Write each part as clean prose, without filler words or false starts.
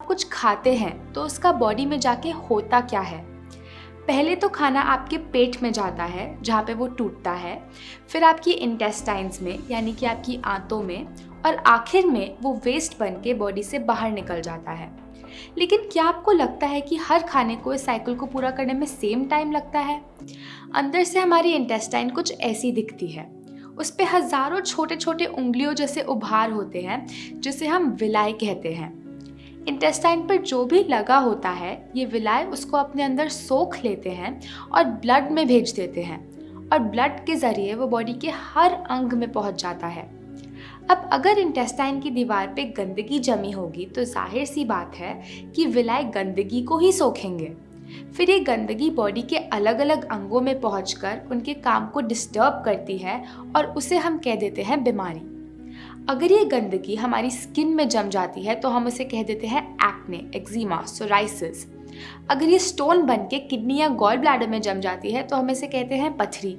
आप कुछ खाते हैं तो उसका बॉडी में जाके होता क्या है। पहले तो खाना आपके पेट में जाता है जहाँ पे वो टूटता है, फिर आपकी इंटेस्टाइन्स में यानी कि आपकी आंतों में, और आखिर में वो वेस्ट बन के बॉडी से बाहर निकल जाता है। लेकिन क्या आपको लगता है कि हर खाने को इस साइकिल को पूरा करने में सेम टाइम लगता है? अंदर से हमारी इंटेस्टाइन कुछ ऐसी दिखती है। उस पे हजारों छोटे छोटे उंगलियों जैसे उभार होते हैं जिसे हम विलाई कहते हैं। इंटेस्टाइन पर जो भी लगा होता है ये विलाई उसको अपने अंदर सोख लेते हैं और ब्लड में भेज देते हैं, और ब्लड के जरिए वो बॉडी के हर अंग में पहुंच जाता है। अब अगर इंटेस्टाइन की दीवार पे गंदगी जमी होगी तो जाहिर सी बात है कि विलाई गंदगी को ही सोखेंगे। फिर ये गंदगी बॉडी के अलग अलग अंगों में पहुंचकर उनके काम को डिस्टर्ब करती है और उसे हम कह देते हैं बीमारी। अगर ये गंदगी हमारी स्किन में जम जाती है तो हम उसे कह देते हैं एक्ने, एक्जिमा, सोराइसिस। अगर ये स्टोन बन के किडनी या गॉल ब्लैडर में जम जाती है तो हम इसे कहते हैं पथरी।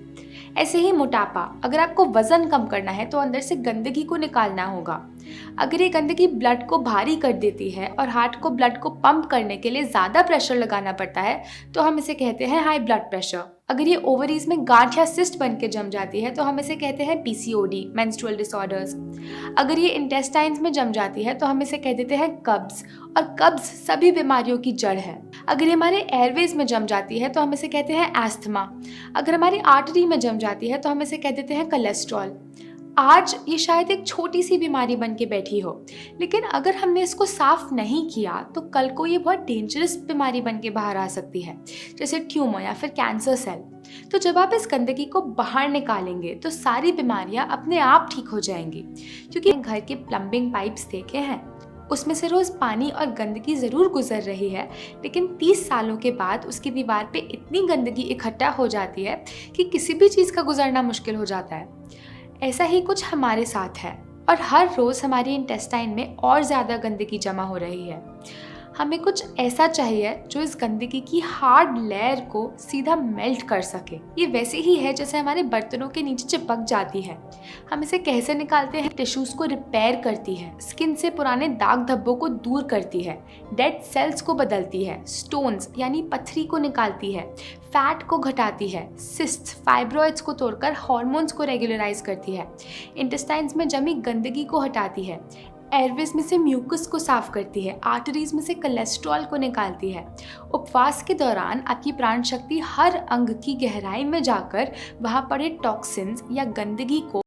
ऐसे ही मोटापा, अगर आपको वजन कम करना है तो अंदर से गंदगी को निकालना होगा। अगर ये गंदगी ब्लड को भारी कर देती है और हार्ट को ब्लड को पंप करने के लिए ज़्यादा प्रेशर लगाना पड़ता है तो हम इसे कहते हैं हाई ब्लड प्रेशर। अगर ये ओवरीज में गांठ या सिस्ट बन के जम जाती है तो हम इसे कहते हैं PCOD, मेंस्ट्रुअल डिसऑर्डर्स। अगर ये इंटेस्टाइन्स में जम जाती है तो हम इसे कह देते हैं कब्ज, और कब्ज सभी बीमारियों की जड़ है। अगर ये हमारे एयरवेज में जम जाती है तो हम इसे कहते हैं एस्थमा। अगर हमारी आर्टरी में जम जाती है तो हम इसे कह देते हैं कोलेस्ट्रॉल। आज ये शायद एक छोटी सी बीमारी बन के बैठी हो, लेकिन अगर हमने इसको साफ नहीं किया तो कल को ये बहुत डेंजरस बीमारी बन के बाहर आ सकती है, जैसे ट्यूमर या फिर कैंसर सेल। तो जब आप इस गंदगी को बाहर निकालेंगे तो सारी बीमारियां अपने आप ठीक हो जाएंगी। क्योंकि घर के प्लम्बिंग पाइप्स देखे हैं, उसमें से रोज़ पानी और गंदगी ज़रूर गुजर रही है, लेकिन 30 सालों के बाद उसकी दीवार पे इतनी गंदगी इकट्ठा हो जाती है कि किसी भी चीज़ का गुजरना मुश्किल हो जाता है। ऐसा ही कुछ हमारे साथ है, और हर रोज़ हमारी इंटेस्टाइन में और ज़्यादा गंदगी जमा हो रही है। हमें कुछ ऐसा चाहिए जो इस गंदगी की हार्ड लेयर को सीधा मेल्ट कर सके। ये वैसे ही है जैसे हमारे बर्तनों के नीचे चिपक जाती है। हम इसे कैसे निकालते हैं? टिश्यूज़ को रिपेयर करती है, स्किन से पुराने दाग धब्बों को दूर करती है, डेड सेल्स को बदलती है, स्टोन्स यानी पथरी को निकालती है, फैट को घटाती है, सिस्ट फाइब्रॉइड्स को तोड़कर हार्मोन्स को रेगुलराइज करती है, इंटेस्टाइन्स में जमी गंदगी को हटाती है, एयरवेज में से म्यूकस को साफ करती है, आर्टरीज में से कोलेस्ट्रॉल को निकालती है। उपवास के दौरान आपकी प्राण शक्ति हर अंग की गहराई में जाकर वहाँ पड़े टॉक्सिन्स या गंदगी को